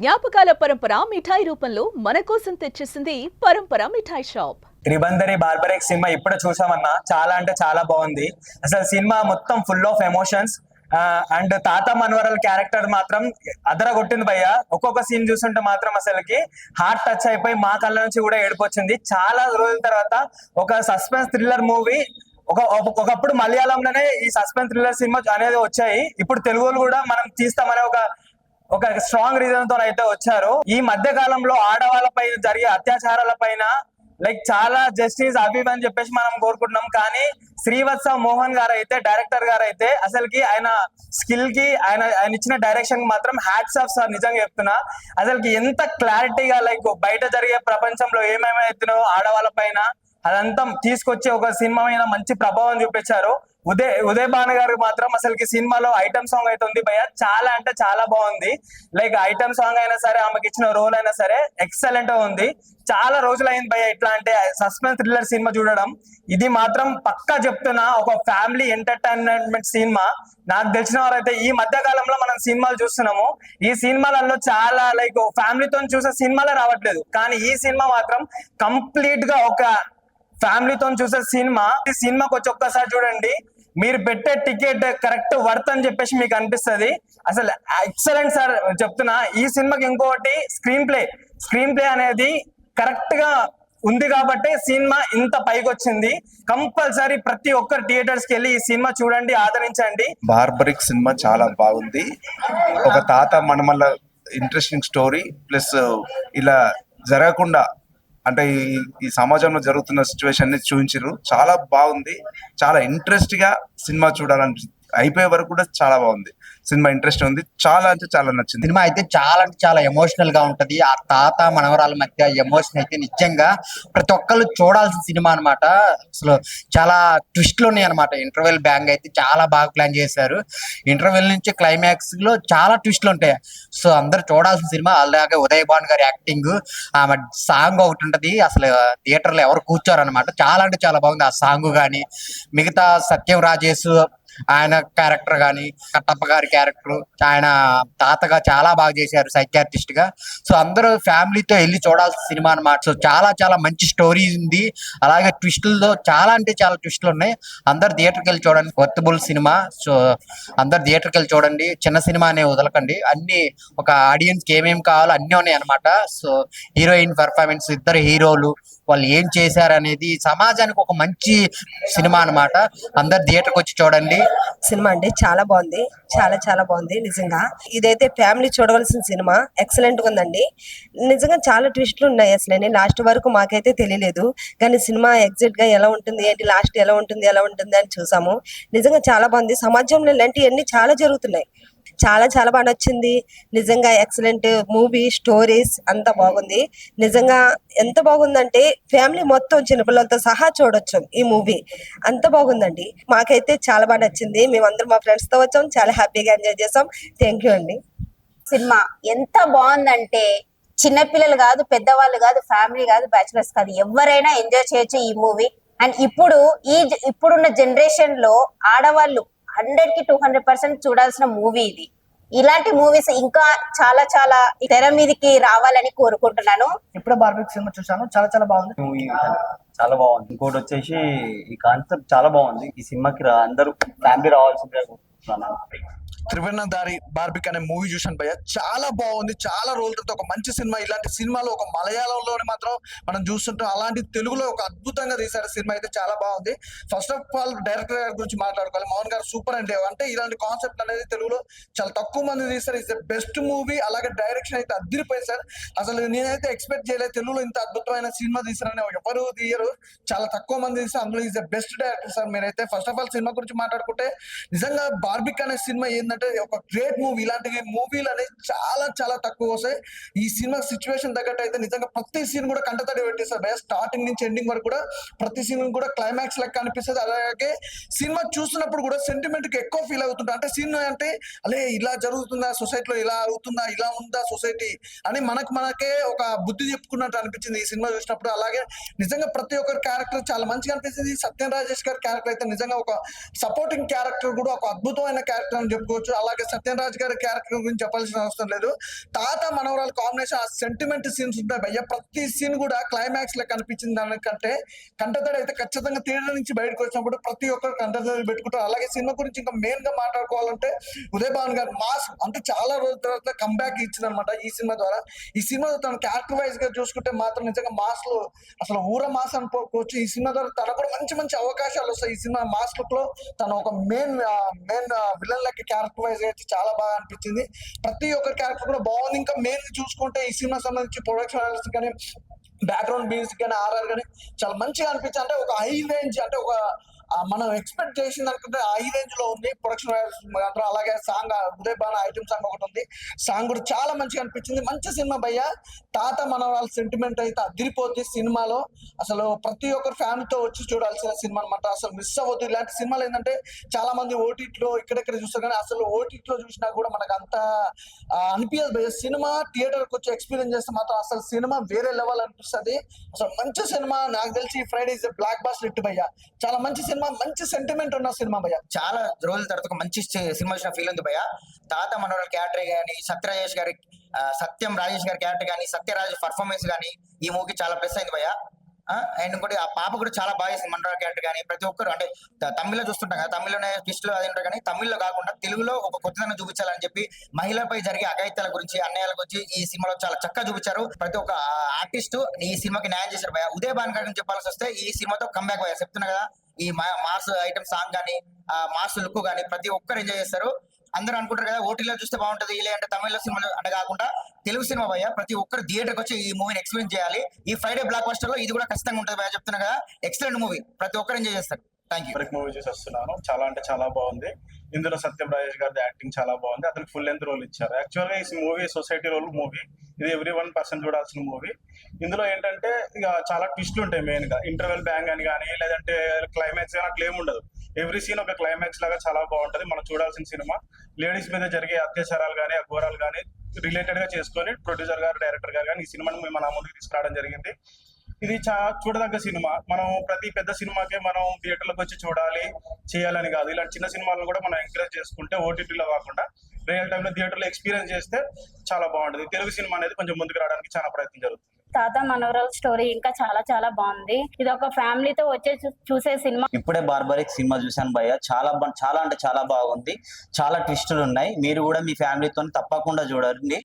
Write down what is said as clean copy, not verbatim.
జ్ఞాపకాల పరంపర మిఠాయి రూపంలో మన కోసం తెచ్చేసింది పరంపర మిఠాయి షాప్. త్రిబందరి బార్బరెక్ సినిమా ఇప్పుడు చూసామన్నా చాలా అంటే చాలా బాగుంది. అసలు సినిమా మొత్తం ఫుల్ ఆఫ్ ఎమోషన్స్ అండ్ తాత మనవరల్ క్యారెక్టర్ మాత్రం అదరగొట్టింది భయ్య. ఒక్కొక్క సీన్ చూస్తుంటే మాత్రం అసలుకి హార్ట్ టచ్ అయిపోయి మా కళ్ళ నుంచి కూడా ఏడిపోచ్చింది. చాలా రోజుల తర్వాత ఒక సస్పెన్స్ థ్రిల్లర్ మూవీ ఒకప్పుడు మలయాళంలోనే ఈ సస్పెన్స్ థ్రిల్లర్ సినిమా అనేది వచ్చాయి. ఇప్పుడు తెలుగులో కూడా మనం తీస్తామనే ఒక స్ట్రాంగ్ రీజన్ తో అయితే వచ్చారు. ఈ మధ్య కాలంలో ఆడవాళ్ళపై జరిగే అత్యాచారాల పైన లైక్ చాలా జస్టిస్ అవి అని చెప్పేసి మనం కోరుకుంటున్నాం. కానీ శ్రీవత్స మోహన్ గారు అయితే డైరెక్టర్ గారు అయితే అసలుకి ఆయన స్కిల్ కి ఆయన ఇచ్చిన డైరెక్షన్ మాత్రం హ్యాట్స్ ఆఫ్ సార్. నిజంగా చెప్తున్నా అసలుకి ఎంత క్లారిటీగా లైక్ బయట జరిగే ప్రపంచంలో ఏమేమైతున్నాయో ఆడవాళ్ళ పైన అదంతా తీసుకొచ్చి ఒక సినిమా మీద మంచి ప్రభావం చూపించారు. ఉదయ్ భాను గారు మాత్రం అసలుకి సినిమాలో ఐటమ్ సాంగ్ అయితే ఉంది భయ్య, చాలా అంటే చాలా బాగుంది. లైక్ ఐటమ్ సాంగ్ అయినా సరే ఆమెకి ఇచ్చిన రోల్ అయినా సరే ఎక్సలెంట్ గా ఉంది. చాలా రోజులైంది భయ్య ఇట్లా అంటే సస్పెన్స్ థ్రిల్లర్ సినిమా చూడడం. ఇది మాత్రం పక్కా చెప్తున్నా ఒక ఫ్యామిలీ ఎంటర్టైన్మెంట్ సినిమా. నాకు తెలిసిన వారైతే ఈ మధ్య కాలంలో మనం సినిమాలు చూస్తున్నాము, ఈ సినిమాలలో చాలా లైక్ ఫ్యామిలీతో చూసే సినిమాలే రావట్లేదు. కానీ ఈ సినిమా మాత్రం కంప్లీట్ గా ఒక ఫ్యామిలీతో చూసే సినిమా. ఈ సినిమాకి వచ్చి ఒక్కసారి చూడండి, మీరు పెట్టే టికెట్ కరెక్ట్ వర్త్ అని చెప్పేసి మీకు అనిపిస్తుంది. అసలు ఎక్సలెంట్ సార్ చెప్తున్నా. ఈ సినిమాకి ఇంకోటి స్క్రీన్ ప్లే అనేది కరెక్ట్ గా ఉంది కాబట్టి సినిమా ఇంత పైకి వచ్చింది. కంపల్సరీ ప్రతి ఒక్కరు థియేటర్స్ కి వెళ్ళి ఈ సినిమా చూడండి, ఆదరించండి. బార్బరిక్ సినిమా చాలా బాగుంది. ఒక తాత మనమల్ల ఇంట్రెస్టింగ్ స్టోరీ ప్లస్ ఇలా జరగకుండా అంటే ఈ సమాజంలో జరుగుతున్న సిచ్యువేషన్ ని చూపించారు. చాలా బాగుంది, చాలా ఇంట్రెస్ట్ గా సినిమా చూడాలని అయిపోయే వరకు కూడా చాలా బాగుంది. సినిమా ఇంట్రెస్ట్ ఉంది, చాలా అంటే చాలా నచ్చింది. సినిమా అయితే చాలా అంటే చాలా ఎమోషనల్ గా ఉంటది. ఆ తాత మనవరాల మధ్య ఎమోషన్ అయితే నిజంగా ప్రతి ఒక్కళ్ళు చూడాల్సిన సినిమా అనమాట. అసలు చాలా ట్విస్ట్లు ఉన్నాయి అనమాట. ఇంటర్వెల్ బ్యాంగ్ అయితే చాలా బాగా ప్లాన్ చేశారు. ఇంటర్వెల్ నుంచి క్లైమాక్స్ లో చాలా ట్విస్ట్లు ఉంటాయి. సో అందరు చూడాల్సిన సినిమా. అలాగే ఉదయ్ భాన్ గారి యాక్టింగ్, ఆమె సాంగ్ ఒకటి ఉంటది, అసలు థియేటర్ లో ఎవరు కూర్చోరు అనమాట. చాలా అంటే చాలా బాగుంది ఆ సాంగ్ గాని. మిగతా సత్యం రాజేష్ ఆయన క్యారెక్టర్ గాని, కట్టప్ప గారి క్యారెక్టర్, ఆయన తాతగా చాలా బాగా చేశారు సైకియాట్రిస్ట్ గా. సో అందరూ ఫ్యామిలీతో వెళ్ళి చూడాల్సిన సినిమా అనమాట. సో చాలా చాలా మంచి స్టోరీ ఉంది. అలాగే ట్విస్టులతో చాలా అంటే చాలా ట్విస్టులు ఉన్నాయి. అందరు థియేటర్కి వెళ్ళి చూడండి. Worthable cinema. సో అందరు థియేటర్కి వెళ్ళి చూడండి. చిన్న సినిమా అనే వదలకండి. అన్ని ఒక ఆడియన్స్ కి ఏమేమి కావాలో అన్ని ఉన్నాయి అనమాట. సో హీరోయిన్ పెర్ఫార్మెన్స్, ఇద్దరు హీరోలు వాళ్ళు ఏం చేశారు అనేది సమాజానికి ఒక మంచి సినిమా అనమాట. అందరు థియేటర్కి వచ్చి చూడండి. సినిమా అంటే చాలా బాగుంది, చాలా చాలా బాగుంది నిజంగా. ఇదైతే ఫ్యామిలీ చూడవలసిన సినిమా. ఎక్సలెంట్ గా ఉందండి. నిజంగా చాలా ట్విస్ట్లు ఉన్నాయి. అసలు లాస్ట్ వరకు మాకైతే తెలియలేదు, కానీ సినిమా ఎగ్జాక్ట్ గా ఎలా ఉంటుంది ఏంటి, లాస్ట్ ఎలా ఉంటుంది అని చూసాము. నిజంగా చాలా బాగుంది. సమాజంలో ఇలాంటివన్నీ చాలా జరుగుతున్నాయి. చాలా చాలా బాగా నచ్చింది నిజంగా. ఎక్సలెంట్ మూవీ, స్టోరీస్ అంతా బాగుంది. నిజంగా ఎంత బాగుందంటే ఫ్యామిలీ మొత్తం చిన్నపిల్లలతో సహా చూడొచ్చు ఈ మూవీ. అంత బాగుందండి. మాకైతే చాలా బాగా నచ్చింది. మేమందరం మా ఫ్రెండ్స్ తో వచ్చాం, చాలా హ్యాపీగా ఎంజాయ్ చేసాం. థ్యాంక్ యూ అండి. సినిమా ఎంత బాగుందంటే చిన్నపిల్లలు కాదు, పెద్దవాళ్ళు కాదు, ఫ్యామిలీ కాదు, బ్యాచులర్స్ కాదు, ఎవరైనా ఎంజాయ్ చేయొచ్చు ఈ మూవీ. అండ్ ఇప్పుడున్న జనరేషన్ లో ఆడవాళ్ళు 100కి 200% చూడాల్సిన మూవీ ఇది. ఇలాంటి మూవీస్ ఇంకా చాలా చాలా తెర మీదకి రావాలని కోరుకుంటున్నాను. ఇప్పుడు బార్బరిక్ సినిమా చూసాను, చాలా చాలా బాగుంది. మూవీ చాలా బాగుంది. ఇంకోటి వచ్చేసి ఈ కాన్సెప్ట్ చాలా బాగుంది. ఈ సినిమాకి అందరూ ఫ్యామిలీ రావాల్సిందే కోరుకుంటున్నాను. త్రివర్ణధారి బార్బిక్ అనే మూవీ చూసాను భయ్య, చాలా బాగుంది. చాలా రోజుల తర్వాత ఒక మంచి సినిమా. ఇలాంటి సినిమాలు ఒక మలయాళంలోనే మాత్రం మనం చూస్తుంటాం, అలాంటి తెలుగులో ఒక అద్భుతంగా తీశారు సినిమా. అయితే చాలా బాగుంది. ఫస్ట్ ఆఫ్ ఆల్ డైరెక్టర్ గారి గురించి మాట్లాడుకోవాలి. మోహన్ గారు సూపర్ అంటే ఇలాంటి కాన్సెప్ట్ అనేది తెలుగులో చాలా తక్కువ మంది తీశారు. It's the best movie. అలాగే డైరెక్షన్ అయితే అదిరిపోయింది సార్. అసలు నేనైతే ఎక్స్పెక్ట్ చేయలేదు తెలుగులో ఇంత అద్భుతమైన సినిమా తీశారని. ఎవరు తీయరు, చాలా తక్కువ మంది తీశారు. అందులో is the best director sir. మీరైతే ఫస్ట్ ఆఫ్ ఆల్ సినిమా గురించి మాట్లాడుకుంటే నిజంగా బార్బిక్ అనే సినిమా ఏంటంటే ఒక గ్రేట్ మూవీ. ఇలాంటి మూవీలు అనేది చాలా చాలా తక్కువ వస్తాయి. ఈ సినిమా సిచ్యువేషన్ తగ్గట్టు అయితే నిజంగా ప్రతి సీన్ కూడా కంటతడి పెట్టేస్తారు భయ. స్టార్టింగ్ నుంచి ఎండింగ్ వరకు కూడా ప్రతి సీన్ కూడా క్లైమాక్స్ లెక్క అనిపిస్తుంది. అలాగే సినిమా చూస్తున్నప్పుడు కూడా సెంటిమెంట్ కి ఎక్కువ ఫీల్ అవుతుంటా. అంటే సీన్ అంటే అలే ఇలా జరుగుతుందా సొసైటీలో, ఇలా అవుతుందా, ఇలా ఉందా సొసైటీ అని మనకే ఒక బుద్ధి చెప్పుకున్నట్టు అనిపించింది ఈ సినిమా చూసినప్పుడు. అలాగే నిజంగా ప్రతి ఒక్కరి క్యారెక్టర్ చాలా మంచిగా అనిపించింది. సత్యం రాజేష్ గారి క్యారెక్టర్ అయితే నిజంగా ఒక సపోర్టింగ్ క్యారెక్టర్ కూడా ఒక అద్భుతమైన క్యారెక్టర్ అని చెప్పుకోవచ్చు. చెప్పుకోవచ్చు. అలాగే సత్యరాజ్ గారి క్యారెక్టర్ గురించి చెప్పాల్సిన అవసరం లేదు. తాత మనవరాలు కాంబినేషన్, ఆ సెంటిమెంట్ సీన్స్ ఉంటాయి భయ్య. ప్రతి సీన్ కూడా క్లైమాక్స్ లో కనిపించింది దానికంటే కంటతడి అయితే ఖచ్చితంగా థియేటర్ నుంచి బయటకు వచ్చినప్పుడు ప్రతి ఒక్కరు కంటతడి పెట్టుకుంటారు. అలాగే సినిమా గురించి ఇంకా మెయిన్ గా మాట్లాడుకోవాలంటే ఉదయ్ భాను గారు మాస్ అంటే చాలా రోజుల తర్వాత కంబ్యాక్ ఇచ్చింది అనమాట ఈ సినిమా ద్వారా. ఈ సినిమా తన క్యారెక్టర్ వైజ్ గా చూసుకుంటే మాత్రం నిజంగా మాస్ లో అసలు ఊర మాస్ అనుకోవచ్చు. ఈ సినిమా ద్వారా తనకు కూడా మంచి మంచి అవకాశాలు వస్తాయి. ఈ సినిమా మాస్ లుక్ లో తను ఒక మెయిన్ విలన్ లెక్క క్యారెక్టర్ వైజ్ అయితే చాలా బాగా అనిపించింది. ప్రతి ఒక్క క్యారెక్టర్ కూడా బాగుంది. ఇంకా మెయిన్ చూసుకుంటే ఈ సినిమా సంబంధించి ప్రొడక్షన్ కానీ బ్యాక్గ్రౌండ్ మ్యూజిక్ కానీ ఆర్ఆర్ కానీ చాలా మంచిగా అనిపించింది. అంటే ఒక హై రేంజ్, అంటే ఒక మనం ఎక్స్పెక్ట్ చేసిన అనుకుంటే హై రేంజ్ లో ఉంది ప్రొడక్షన్ మాత్రం. అలాగే song Uday Bhanu item song ఒకటి ఉంది, సాంగ్ కూడా చాలా మంచిగా అనిపించింది. మంచి సినిమా భయ్య. తాత మనవరాల సెంటిమెంట్ అయితే అదిరిపోద్ది సినిమాలో. అసలు ప్రతి ఒక్కరు ఫ్యామిలీతో వచ్చి చూడాల్సిన సినిమా అనమాట. అసలు మిస్ అవ్వద్దు. ఇలాంటి సినిమాలు ఏంటంటే చాలా మంది ఓటీటీలో ఇక్కడెక్కడ చూస్తారు, కానీ అసలు ఓటీటీలో చూసినా కూడా మనకు అంత అనిపించదు భయ్య. సినిమా థియేటర్కి వచ్చి ఎక్స్పీరియన్స్ చేస్తే మాత్రం అసలు సినిమా వేరే లెవెల్ అనిపిస్తుంది. అసలు మంచి సినిమా. నాకు తెలిసి Friday is blockbuster hit భయ్య. చాలా మంచి సినిమా, మంచి సెంటిమెంట్ ఉన్న సినిమా భయ్య. చాలా రోజుల తర్వాత ఒక మంచి సినిమా వచ్చిన ఫీల్ ఉంది భయ్య. తాత మనోహర్ క్యారెక్టర్ కానీ, సత్యం రాజేష్ గారి క్యారెక్టర్ కానీ, సత్యరాజ్ పర్ఫార్మెన్స్ కానీ ఈ మూవీకి చాలా ప్లస్ అయింది భయ్య. అండ్ ఇంకోటి ఆ పాప కూడా చాలా బాగా చేసింది మనోహర్ క్యారెక్టర్ కానీ. ప్రతి ఒక్కరు అంటే తమిళ్లో చూస్తుంటాం కదా, తమిళ్లోనే ట్విస్ట్లు అది ఉంటారు, కానీ తమిళ్లో కాకుండా తెలుగులో ఒక కొత్తదనం చూపించాలని చెప్పి మహిళలపై జరిగే అఘాయిత్యాల గురించి, అన్యాయాల గురించి ఈ సినిమాలో చాలా చక్కగా చూపించారు. ప్రతి ఒక్క ఆర్టిస్ట్ ఈ సినిమాకి న్యాయం చేశారు భయ్య. ఉదయ్ భాను గారి గురించి చెప్పాల్సి వస్తే ఈ సినిమాతో కంబ్యాక్ భయ్య. చెప్తున్నా కదా, ఈ మాస్ ఐటమ్ సాంగ్ కానీ, ఆ మాస్ లుక్ కానీ ప్రతి ఒక్కరు ఎంజాయ్ చేస్తారు. అందరూ అనుకుంటారు కదా ఓటీలో చూస్తే బాగుంటది, లేదంటే తమిళ సినిమా అంటే కాకుండా తెలుగు సినిమా భయ్య. ప్రతి ఒక్కరు థియేటర్కి వచ్చి ఈ మూవీని ఎక్స్పీరియన్స్ చేయాలి. ఈ ఫ్రైడే బ్లాక్ బస్టర్ లో ఇది కూడా ఖచ్చితంగా ఉంటుంది భయ్య. చెప్తున్నా కదా, ఎక్సలెంట్ మూవీ, ప్రతి ఒక్కరు ఎంజాయ్ చేస్తారు. Thank you. మూవీ చూసి వస్తున్నాను. చాలా అంటే చాలా బాగుంది. ఇందులో సత్యం రాజేష్ గారి యాక్టింగ్ చాలా బాగుంది. అతనికి ఫుల్ లెంత్ రోల్ ఇచ్చారు. యాక్చువల్గా ఈ మూవీ సొసైటీ రోల్ మూవీ. ఇది ఎవ్రీ 1% చూడాల్సిన మూవీ. ఇందులో ఏంటంటే ఇక చాలా ట్విస్ట్లు ఉంటాయి. మెయిన్ గా ఇంటర్వెల్ బ్యాంగ్ అని కానీ, లేదంటే క్లైమాక్స్ కానీ అట్లా ఏముండదు. ఎవ్రీ సీన్ ఒక క్లైమాక్స్ లాగా చాలా బాగుంటది. మనం చూడాల్సిన సినిమా. లేడీస్ మీద జరిగే అత్యాచారాలు కానీ, అఘోరాలు కానీ రిలేటెడ్ గా చేసుకొని ప్రొడ్యూసర్ గారు, డైరెక్టర్ గారు కానీ ఈ సినిమాని మన ముందుకు తీసుకురావడం జరిగింది. ఇది చూడదగ్గ సినిమా. మనం ప్రతి పెద్ద సినిమాకే మనం థియేటర్లకు వచ్చి చూడాలి చేయాలని కాదు. ఇలాంటి చిన్న సినిమాలను కూడా మనం ఎంకరేజ్ చేసుకుంటే ఓటీటీలో కాకుండా రియల్ టైంలో థియేటర్లో ఎక్స్పీరియన్స్ చేస్తే చాలా బాగుంటుంది. తెలుగు సినిమా అనేది కొంచెం ముందుకు రావడానికి చాలా ప్రయత్నం జరుగుతుంది. తాత మనవరాల్ స్టోరీ ఇంకా చాలా చాలా బాగుంది. ఇది ఒక ఫ్యామిలీతో వచ్చే చూసే సినిమా. ఇప్పుడే బార్బరిక్ సినిమా చూశాను భయ్య. చాలా అంటే చాలా బాగుంది. చాలా ట్విస్టులు ఉన్నాయి. మీరు కూడా మీ ఫ్యామిలీతో తప్పకుండా చూడండి.